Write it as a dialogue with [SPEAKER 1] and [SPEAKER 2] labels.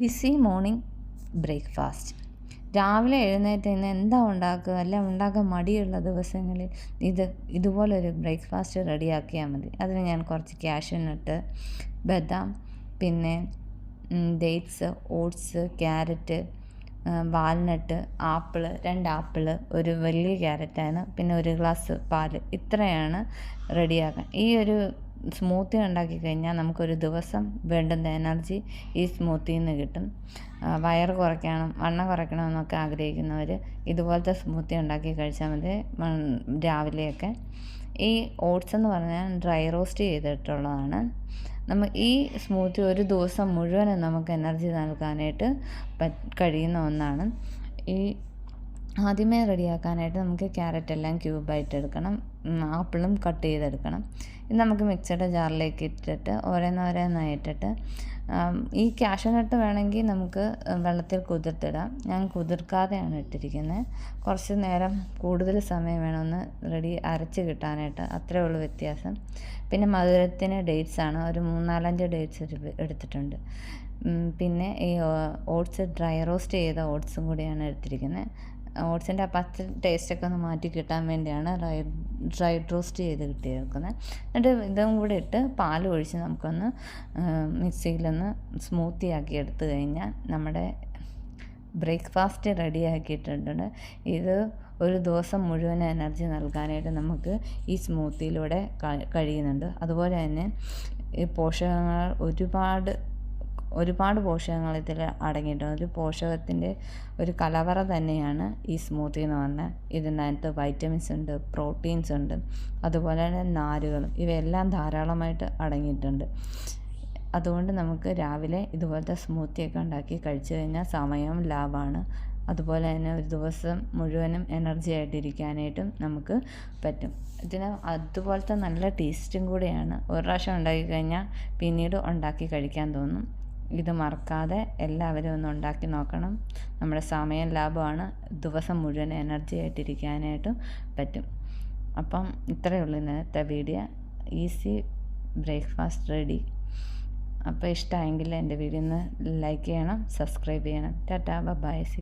[SPEAKER 1] BC morning breakfast. രാവിലെ എഴുന്നേറ്റ് ഇന്ന് എന്താ ഉണ്ടാക്കുക, അല്ല ഉണ്ടാക്കാൻ മടിയുള്ള ദിവസങ്ങളിൽ ഇതുപോലൊരു ബ്രേക്ക്ഫാസ്റ്റ് റെഡിയാക്കിയാൽ മതി. അതിന് ഞാൻ കുറച്ച് കാഷ്യൂനട്ട്, ബദാം, പിന്നെ dates, oats, carrot, walnut, apple, 2 apple, ഒരു വലിയ ക്യാരറ്റാണ്, പിന്നെ ഒരു ഗ്ലാസ് പാല്, ഇത്രയാണ് റെഡിയാക്കാൻ. ഈ ഒരു സ്മൂത്തി ഉണ്ടാക്കി കഴിഞ്ഞാൽ നമുക്കൊരു ദിവസം വേണ്ടുന്ന എനർജി ഈ സ്മൂത്തിയിൽ നിന്ന് കിട്ടും. വയറ് കുറയ്ക്കണം, വണ്ണം കുറയ്ക്കണം എന്നൊക്കെ ആഗ്രഹിക്കുന്നവർ ഇതുപോലത്തെ സ്മൂത്തി ഉണ്ടാക്കി കഴിച്ചാൽ മതി രാവിലെയൊക്കെ. ഈ ഓട്സ് എന്ന് പറഞ്ഞാൽ ഡ്രൈ റോസ്റ്റ് ചെയ്തിട്ടുള്ളതാണ്. ഈ സ്മൂത്തി ഒരു ദിവസം മുഴുവനും നമുക്ക് എനർജി നൽകാനായിട്ട് കഴിയുന്ന ഒന്നാണ്. ഈ ആദ്യമേ റെഡിയാക്കാനായിട്ട് നമുക്ക് ക്യാരറ്റ് എല്ലാം ക്യൂബായിട്ട് എടുക്കണം, ആപ്പിളും കട്ട് ചെയ്തെടുക്കണം. ഇത് നമുക്ക് മിക്സിയുടെ ജാറിലേക്ക് ഇട്ടിട്ട് ഓരോന്നോരോന്നായിട്ടിട്ട് ഈ കാഷ്യൂനട്ട് വേണമെങ്കിൽ നമുക്ക് വെള്ളത്തിൽ കുതിർത്തിടാം. ഞാൻ കുതിർക്കാതെയാണ് ഇട്ടിരിക്കുന്നത്. കുറച്ച് നേരം കൂടുതൽ സമയം വേണമെന്ന് അരച്ച് കിട്ടാനായിട്ട്, അത്രേ ഉള്ളൂ വ്യത്യാസം. പിന്നെ മധുരത്തിന് ഡേറ്റ്സാണ്, ഒരു 3-4 ഡേറ്റ്സ് എടുത്തിട്ടുണ്ട്. പിന്നെ ഈ ഓട്സ് ഡ്രൈ റോസ്റ്റ് ചെയ്ത ഓട്സും കൂടിയാണ് എടുത്തിരിക്കുന്നത്. ഓട്സിൻ്റെ ആ പച്ച ടേസ്റ്റൊക്കെ ഒന്ന് മാറ്റി കിട്ടാൻ വേണ്ടിയാണ് ഡ്രൈ റോസ്റ്റ് ചെയ്ത് കിട്ടിയിരിക്കുന്നത്. എന്നിട്ട് ഇതും കൂടെ ഇട്ട് പാൽ ഒഴിച്ച് നമുക്കൊന്ന് മിക്സിയിലൊന്ന് സ്മൂത്തി ആക്കി എടുത്തു കഴിഞ്ഞാൽ നമ്മുടെ ബ്രേക്ക്ഫാസ്റ്റ് റെഡിയാക്കിയിട്ടുണ്ട്. ഇത് ഒരു ദിവസം മുഴുവൻ എനർജി നൽകാനായിട്ട് നമുക്ക് ഈ സ്മൂത്തിയിലൂടെ കഴിയുന്നുണ്ട്. അതുപോലെ തന്നെ ഈ പോഷകങ്ങൾ ഒരുപാട് പോഷകങ്ങൾ ഇതിൽ അടങ്ങിയിട്ടുണ്ട്. ഒരു പോഷകത്തിൻ്റെ ഒരു കലവറ തന്നെയാണ് ഈ സ്മൂത്തി എന്ന് പറഞ്ഞാൽ. ഇതിനകത്ത് വൈറ്റമിൻസ് ഉണ്ട്, പ്രോട്ടീൻസ് ഉണ്ട്, അതുപോലെ തന്നെ നാരുകളും, ഇവയെല്ലാം ധാരാളമായിട്ട് അടങ്ങിയിട്ടുണ്ട്. അതുകൊണ്ട് നമുക്ക് രാവിലെ ഇതുപോലത്തെ സ്മൂത്തിയൊക്കെ ഉണ്ടാക്കി കഴിച്ചു കഴിഞ്ഞാൽ സമയം ലാഭമാണ്. അതുപോലെ തന്നെ ഒരു ദിവസം മുഴുവനും എനർജി ആയിട്ടിരിക്കാനായിട്ടും നമുക്ക് പറ്റും. ഇതിന് അതുപോലത്തെ നല്ല ടേസ്റ്റും കൂടിയാണ്. ഒരു പ്രാവശ്യം ഉണ്ടാക്കി കഴിഞ്ഞാൽ പിന്നീട് ഉണ്ടാക്കി കഴിക്കാൻ തോന്നും. ഇത് മറക്കാതെ എല്ലാവരും ഒന്ന് ഉണ്ടാക്കി നോക്കണം. നമ്മുടെ സമയം ലാഭമാണ്, ദിവസം മുഴുവൻ എനർജി ആയിട്ടിരിക്കാനായിട്ടും പറ്റും. അപ്പം ഇത്രയേ ഉള്ളൂ ഇന്നത്തെ വീഡിയോ. Easy breakfast ready. അപ്പോൾ ഇഷ്ടമായെങ്കിൽ എൻ്റെ വീഡിയോ ഒന്ന് ലൈക്ക് ചെയ്യണം, സബ്സ്ക്രൈബ് ചെയ്യണം. ടാറ്റാ, ബൈ.